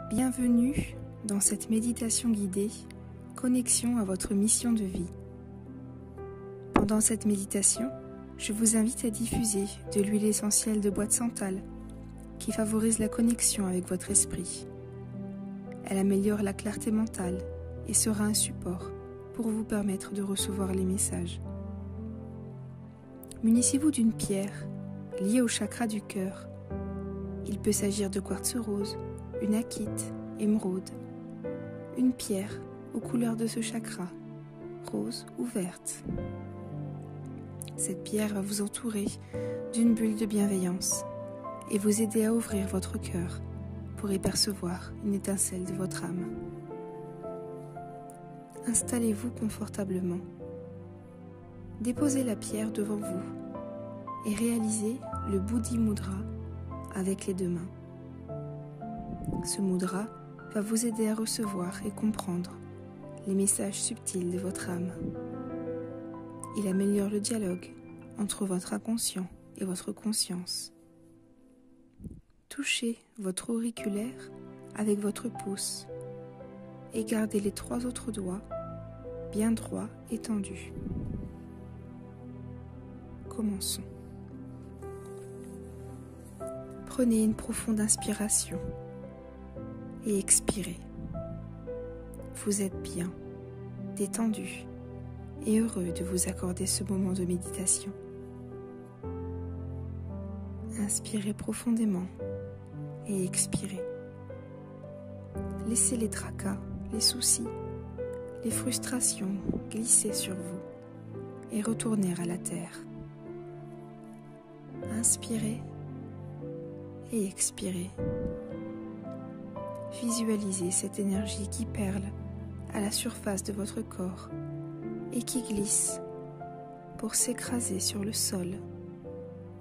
Bienvenue dans cette méditation guidée, connexion à votre mission de vie. Pendant cette méditation, je vous invite à diffuser de l'huile essentielle de bois de santal qui favorise la connexion avec votre esprit. Elle améliore la clarté mentale et sera un support pour vous permettre de recevoir les messages. Munissez-vous d'une pierre liée au chakra du cœur. Il peut s'agir de quartz rose, une akite, émeraude, une pierre aux couleurs de ce chakra, rose ou verte. Cette pierre va vous entourer d'une bulle de bienveillance et vous aider à ouvrir votre cœur pour y percevoir une étincelle de votre âme. Installez-vous confortablement. Déposez la pierre devant vous et réalisez le Buddhi Mudra avec les deux mains. Ce mudra va vous aider à recevoir et comprendre les messages subtils de votre âme. Il améliore le dialogue entre votre inconscient et votre conscience. Touchez votre auriculaire avec votre pouce et gardez les 3 autres doigts bien droits et tendus. Commençons. Prenez une profonde inspiration et expirez. Vous êtes bien, détendu et heureux de vous accorder ce moment de méditation. Inspirez profondément et expirez. Laissez les tracas, les soucis, les frustrations glisser sur vous et retourner à la terre. Inspirez et expirez. Visualisez cette énergie qui perle à la surface de votre corps et qui glisse pour s'écraser sur le sol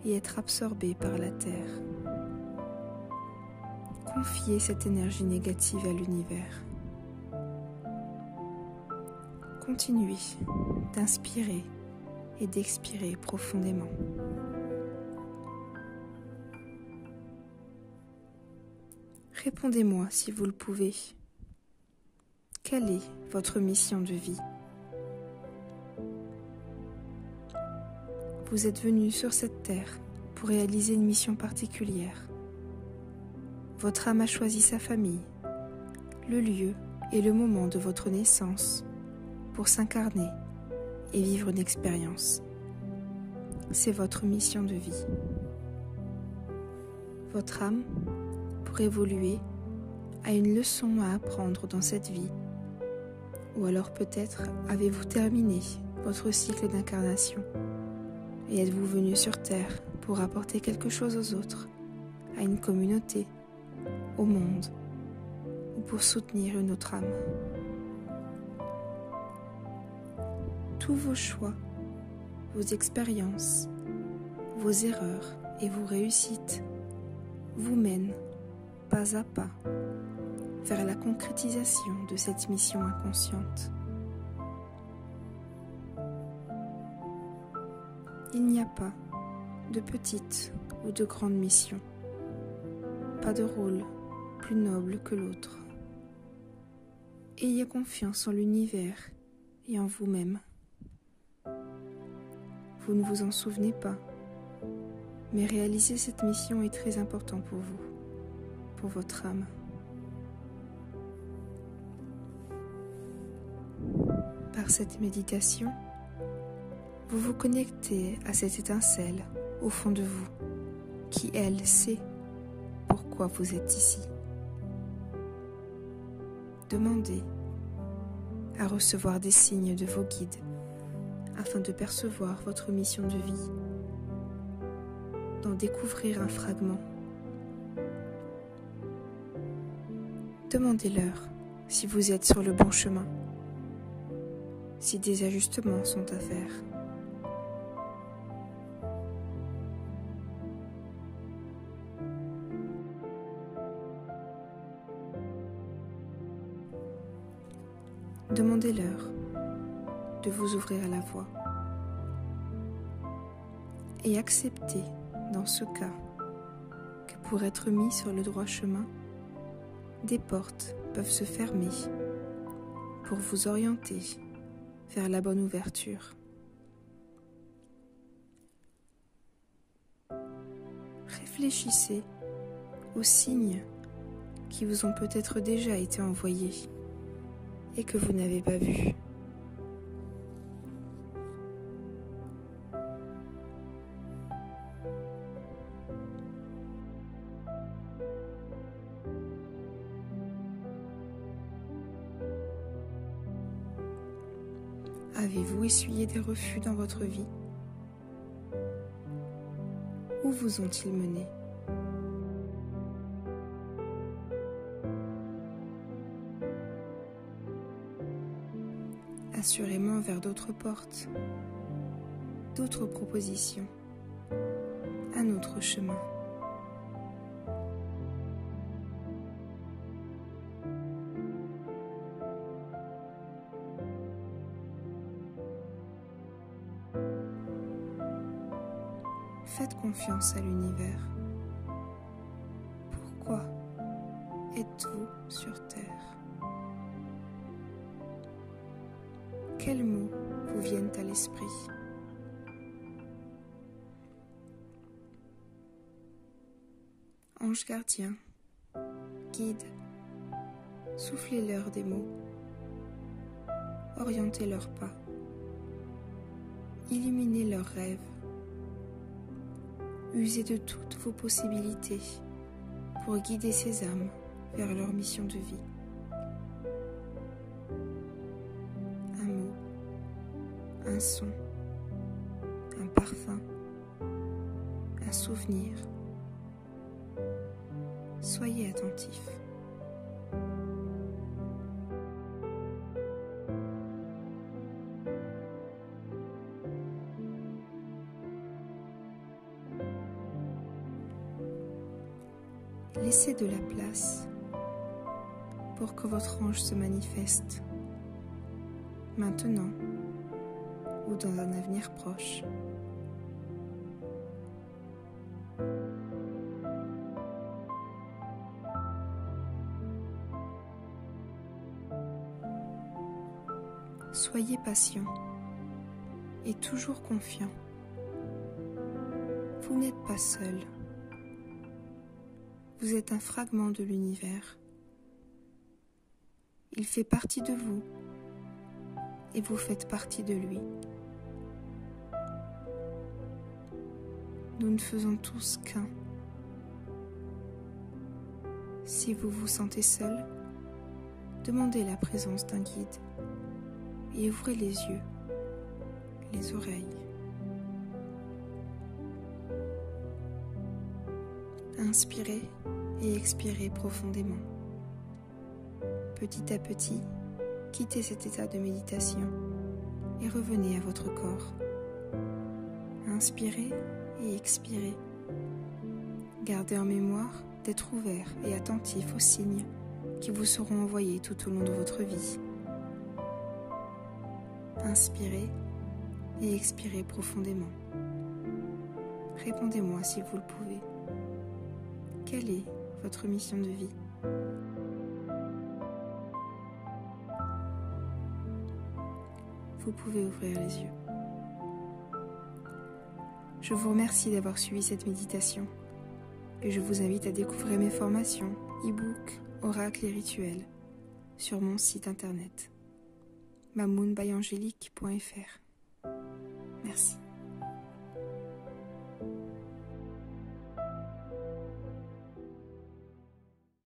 et être absorbée par la terre. Confiez cette énergie négative à l'univers. Continuez d'inspirer et d'expirer profondément. Répondez-moi si vous le pouvez. Quelle est votre mission de vie? Vous êtes venu sur cette terre pour réaliser une mission particulière. Votre âme a choisi sa famille, le lieu et le moment de votre naissance pour s'incarner et vivre une expérience. C'est votre mission de vie. Votre âme, pour évoluer, a une leçon à apprendre dans cette vie. Ou alors peut-être avez-vous terminé votre cycle d'incarnation et êtes-vous venu sur Terre pour apporter quelque chose aux autres, à une communauté, au monde, ou pour soutenir une autre âme. Tous vos choix, vos expériences, vos erreurs et vos réussites vous mènent pas à pas vers la concrétisation de cette mission inconsciente. Il n'y a pas de petite ou de grande mission, pas de rôle plus noble que l'autre. Ayez confiance en l'univers et en vous-même. Vous ne vous en souvenez pas, mais réaliser cette mission est très important pour vous, pour votre âme. Par cette méditation, vous vous connectez à cette étincelle au fond de vous, qui, elle, sait pourquoi vous êtes ici. Demandez à recevoir des signes de vos guides afin de percevoir votre mission de vie, d'en découvrir un fragment. Demandez-leur si vous êtes sur le bon chemin, si des ajustements sont à faire. Demandez-leur de vous ouvrir à la voie et acceptez, dans ce cas, que pour être mis sur le droit chemin, des portes peuvent se fermer pour vous orienter vers la bonne ouverture. Réfléchissez aux signes qui vous ont peut-être déjà été envoyés et que vous n'avez pas vus. Avez-vous essuyé des refus dans votre vie? Où vous ont-ils mené? Assurément vers d'autres portes, d'autres propositions, un autre chemin. Faites confiance à l'univers. Pourquoi êtes-vous sur Terre? Quels mots vous viennent à l'esprit? Ange gardien, guide, soufflez-leur des mots, orientez leurs pas, illuminez leurs rêves, usez de toutes vos possibilités pour guider ces âmes vers leur mission de vie. Un mot, un son, un parfum, un souvenir. Soyez attentifs. Laissez de la place pour que votre ange se manifeste, maintenant ou dans un avenir proche. Soyez patient et toujours confiant. Vous n'êtes pas seul. Vous êtes un fragment de l'univers. Il fait partie de vous et vous faites partie de lui. Nous ne faisons tous qu'un. Si vous vous sentez seul, demandez la présence d'un guide et ouvrez les yeux, les oreilles. Inspirez et expirez profondément. Petit à petit, quittez cet état de méditation et revenez à votre corps. Inspirez et expirez. Gardez en mémoire d'être ouvert et attentif aux signes qui vous seront envoyés tout au long de votre vie. Inspirez et expirez profondément. Répondez-moi si vous le pouvez. Quelle est votre mission de vie? Vous pouvez ouvrir les yeux. Je vous remercie d'avoir suivi cette méditation et je vous invite à découvrir mes formations, e-books, oracles et rituels sur mon site internet mamounbayangelique.fr. Merci.